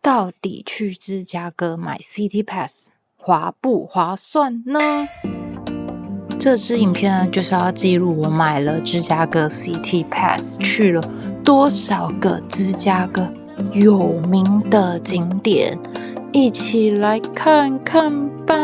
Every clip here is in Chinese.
到底去芝加哥買 City Pass 划不划算呢？這支影片呢，就是要記錄我買了芝加哥 City Pass 去了多少個芝加哥有名的景點，一起來看看吧。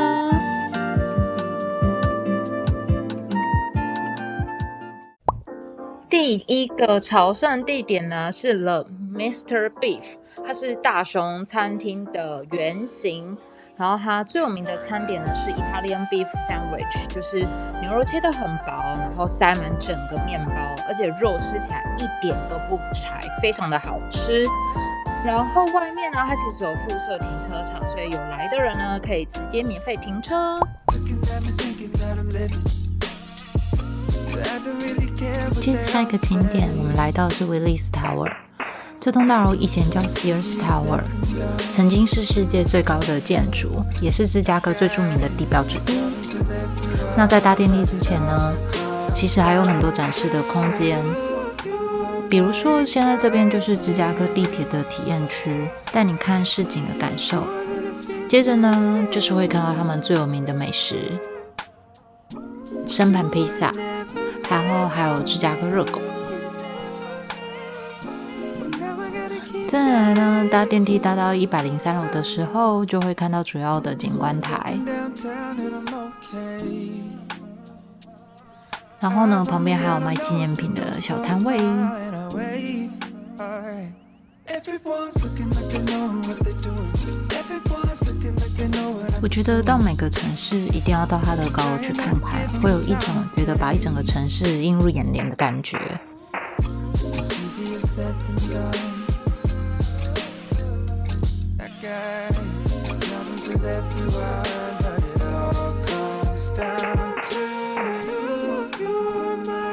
第一個朝聖地點呢是 The Mr. Beef， 它是大熊餐廳的原型。然後它最有名的餐點呢是 Italian Beef Sandwich， 就是牛肉切得很薄，然後塞滿整個麵包，而且肉吃起來一點都不柴，非常的好吃。然後外面呢，它其實有附設停車場，所以有來的人呢可以直接免費停車。接着下一個景點，我們來到的是 Willis Tower。這棟大樓以前叫 Sears Tower， 曾經是世界最高的建築，也是芝加哥最著名的地標之一。那在搭電梯之前呢，其實還有很多展示的空間，比如說現在這邊就是芝加哥地鐵的體驗區，帶你看市景的感受。接着呢，就是會看到他們最有名的美食，生盤披薩，然後還有芝加哥熱狗。再來呢，搭電梯搭到103樓的時候，就會看到主要的景觀台。然後呢，旁邊還有賣紀念品的小攤位。我覺得到每個城市一定要到它的高樓去看看，會有一種覺得把一整個城市映入眼簾的感覺。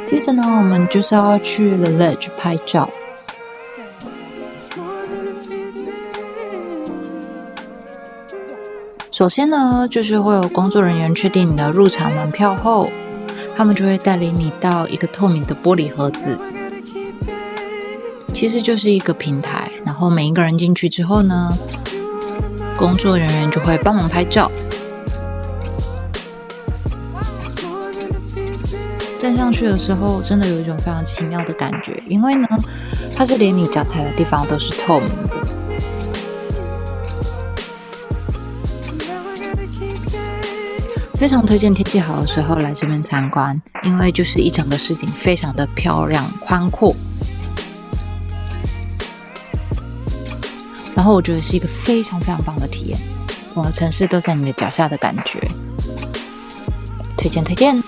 接着呢，我們就是要去 The Ledge 拍照。首先呢，就是會有工作人員確定你的入場門票後，他們就會帶領你到一個透明的玻璃盒子，其實就是一個平台。然後每一個人進去之後呢，工作人員就會幫忙拍照。站上去的時候，真的有一種非常奇妙的感覺，因為呢，它是連你腳踩的地方都是透明的。非常推薦天氣好的時候來這邊參觀，因為就是一整個市景非常的漂亮、寬闊。然後我覺得是一個非常非常棒的體驗，整個城市都在你的腳下的感覺，推薦推薦。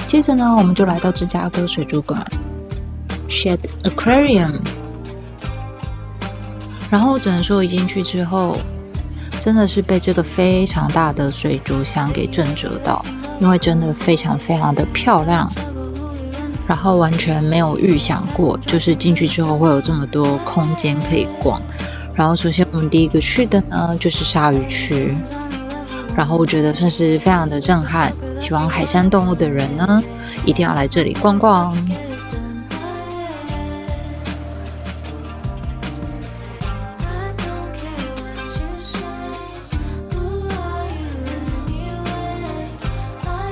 接着呢，我們就來到芝加哥水族館 Shedd Aquarium。然後只能說一進去之後，真的是被這個非常大的水族箱給震懾到，因為真的非常非常的漂亮，然後完全沒有預想過，就是進去之後會有這麼多空間可以逛。然後首先我們第一個去的呢，就是鯊魚區，然後我覺得算是非常的震撼，喜歡海山動物的人呢，一定要來這裡逛逛。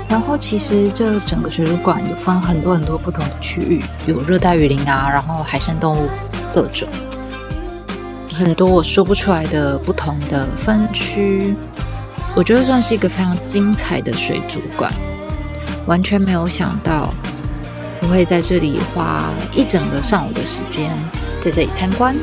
然後其實這整個水族館有分很多很多不同的區域，有熱帶雨林啊，然後海山動物各種，很多我說不出來的不同的分區。我覺得算是一個非常精彩的水族館，完全沒有想到我會在這裡花一整個上午的時間在這裡參觀。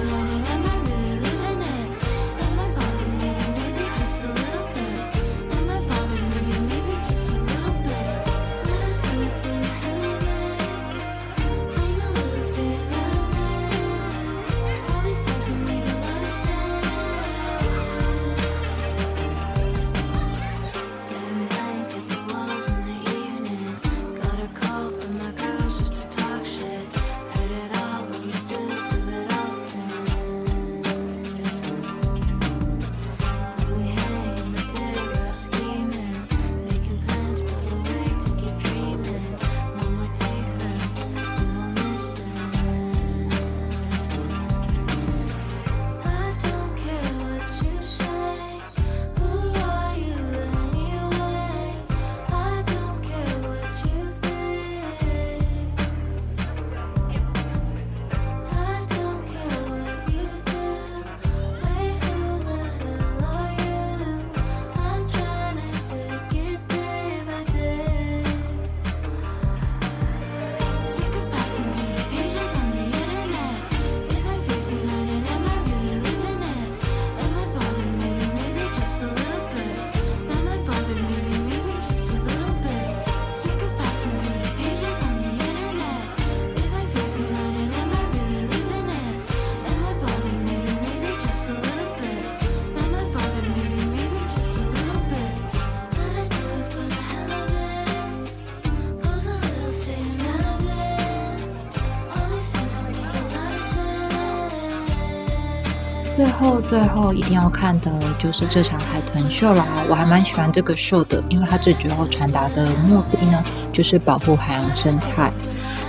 最後一定要看的就是這場海豚秀啦！我還蠻喜歡這個秀的，因為它最主要傳達的目的呢，就是保護海洋生態。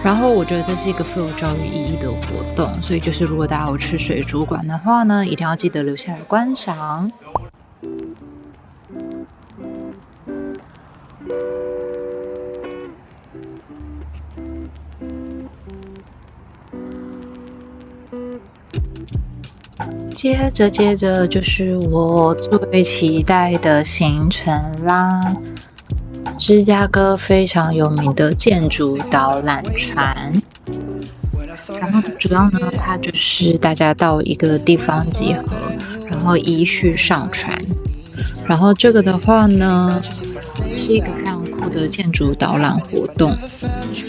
然後我覺得這是一個富有教育意義的活動，所以就是如果大家有去水族館的話呢，一定要記得留下來觀賞。接着就是我最期待的行程啦，芝加哥非常有名的建築導覽船。然後主要呢，它就是大家到一個地方集合，然後依序上船。然後這個的話呢，是一個非常酷的建築導覽活動，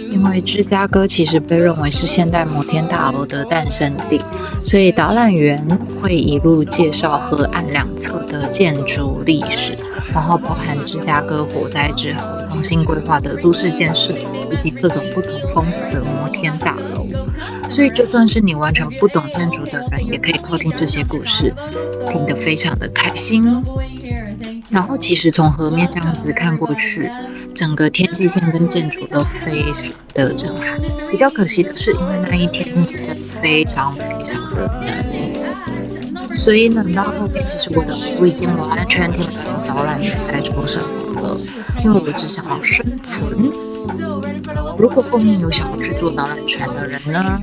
因為芝加哥其實被認為是現代摩天大樓的誕生地，所以導覽員會一路介紹河岸兩側的建築歷史，然後包含芝加哥火災之後重新規劃的都市建設，以及各種不同風格的摩天大樓。所以就算是你完全不懂建築的人，也可以靠聽這些故事，聽得非常的開心。然後其實從河面這樣子看過去，整個天際線跟建築都非常的震撼。比較可惜的是，因為那一天天氣真的非常的冷，所以冷到後面，其實我已經完全聽不懂導覽員在說什麼了，因為我只想要生存。如果後面有想要去做導覽船的人呢，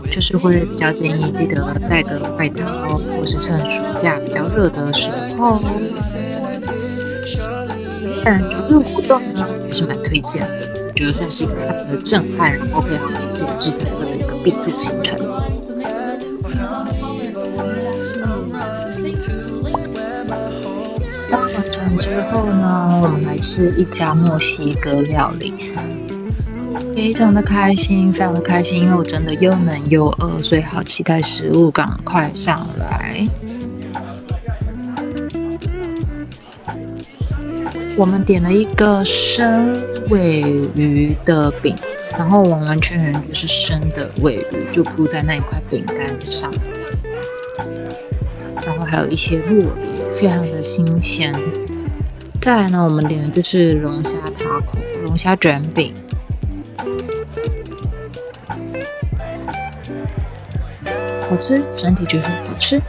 就是會比較建議記得帶個外套，或是趁暑假比較熱的時候。但這個活動呢，還是蠻推薦的，我覺得算是一個非常的震撼，然後可以好理解芝加哥的一個必做行程。完成之後呢，我們來吃一家墨西哥料理，非常的開心，因為我真的又冷又餓，所以好期待食物趕快上來。我們點了一個生鮪魚的餅，然後完完全全就是生的鮪魚，就鋪在那一塊餅乾上，然後還有一些酪梨，非常的新鮮。再來呢，我們點的就是龍蝦塔可，龍蝦捲餅，好吃，整體就是好吃，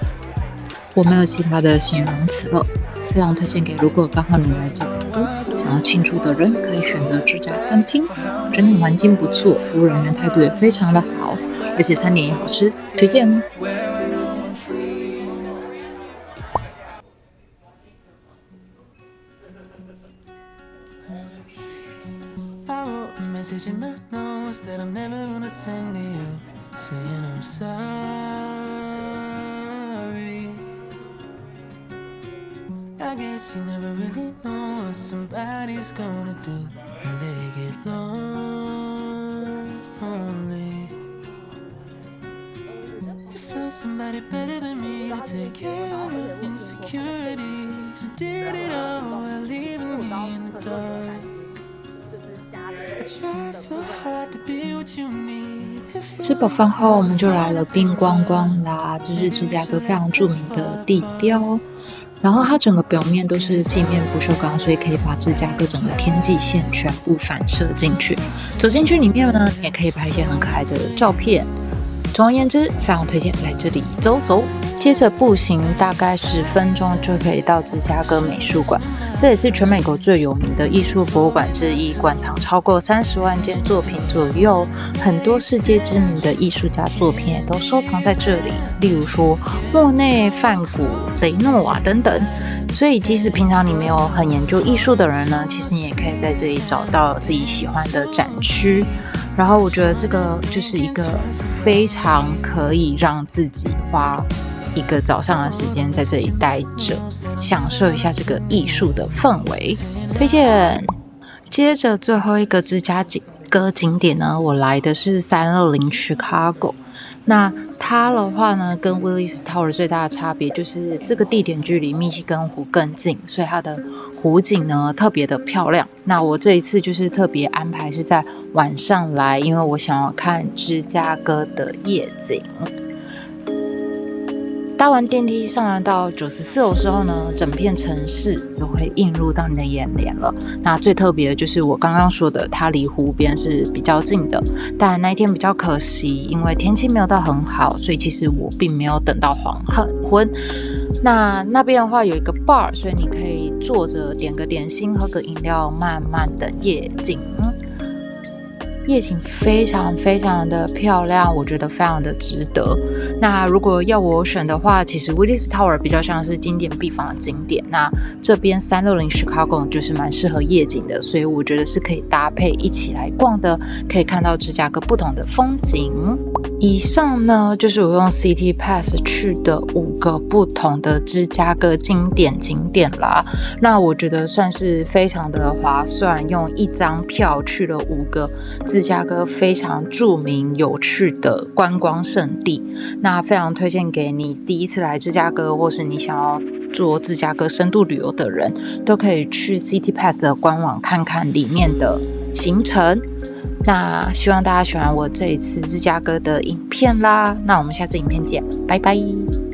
我沒有其他的形容詞了。非常推薦給如果剛好你來芝加哥想要慶祝的人，可以選擇這家餐廳，整體環境不錯，服務人員態度也非常的好，而且餐點也好吃，推薦。I guess you never really know what somebody's gonna do when they get lonely. You found somebody better than me to take care of your insecurities. You did it all while leaving me in the dark. I try so hard to be what you need. 吃飽飯後，我們就來了冰光光啦，這是芝加哥非常著名的地標。然後它整個表面都是鏡面不鏽鋼，所以可以把芝加哥整個天際線全部反射進去。走進去裡面呢，你也可以拍一些很可愛的照片。總而言之，非常推薦來這裡走走。接着步行大概10分鐘就可以到芝加哥美術館，這也是全美國最有名的藝術博物館之一，館藏超過30萬件作品左右，很多世界知名的藝術家作品也都收藏在這裡，例如說莫內、梵谷、雷諾瓦等等。所以即使平常你沒有很研究藝術的人呢，其實你也可以在這裡找到自己喜歡的展區。然後我覺得這個就是一個非常可以讓自己花一個早上的時間在這裡待着，享受一下這個藝術的氛圍，推薦。接着最後一個芝加哥景點呢，我來的是320 Chicago。那它的話呢，跟 Willis Tower 最大的差別就是這個地點距離密西根湖更近，所以它的湖景呢特別的漂亮。那我這一次就是特別安排是在晚上來，因為我想要看芝加哥的夜景。搭完電梯上來到94樓的時候呢，整片城市就會映入到你的眼簾了。那最特別的就是我剛剛說的，它離湖邊是比較近的，但那一天比較可惜，因為天氣沒有到很好，所以其實我並沒有等到黃昏。那邊的話有一個 bar， 所以你可以坐着點個點心，喝個飲料，慢慢等夜景。夜景非常非常的漂亮，我覺得非常的值得。那如果要我選的話，其實 Willis Tower 比較像是经典必訪的景點，那這邊360 Chicago 就是蠻適合夜景的，所以我覺得是可以搭配一起來逛的，可以看到芝加哥不同的風景。以上呢就是我用 City Pass 去的5個不同的芝加哥经典景點啦。那我覺得算是非常的划算，用1張票去了5個芝加哥非常著名有趣的觀光勝地，那非常推薦給你第一次來芝加哥，或是你想要做芝加哥深度旅遊的人，都可以去 City Pass 的官網看看裡面的行程。那希望大家喜歡我這一次芝加哥的影片啦，那我們下次影片見，拜拜。